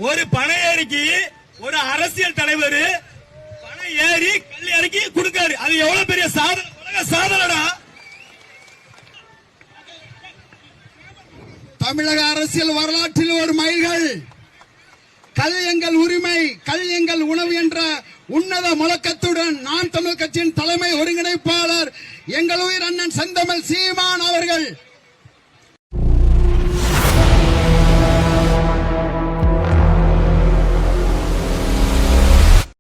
ஒரு பனை ஏறிக்கு ஒரு அரசியல் தலைவர் பனை ஏறி கல் இறக்கி கொடுக்காரு. அது எவ்வளவு பெரிய சாதனை, உலக சாதனைடா. தமிழக அரசியல் வரலாற்றில் ஒரு மைல்கல். கல் எங்கள் உரிமை, கல் எங்கள் உணவு என்ற உன்னத முழக்கத்துடன் நாம் தமிழ் கட்சியின் தலைமை ஒருங்கிணைப்பாளர் எங்கள் உயிர் அண்ணன் செந்தமிழ் சீமான் அவர்கள்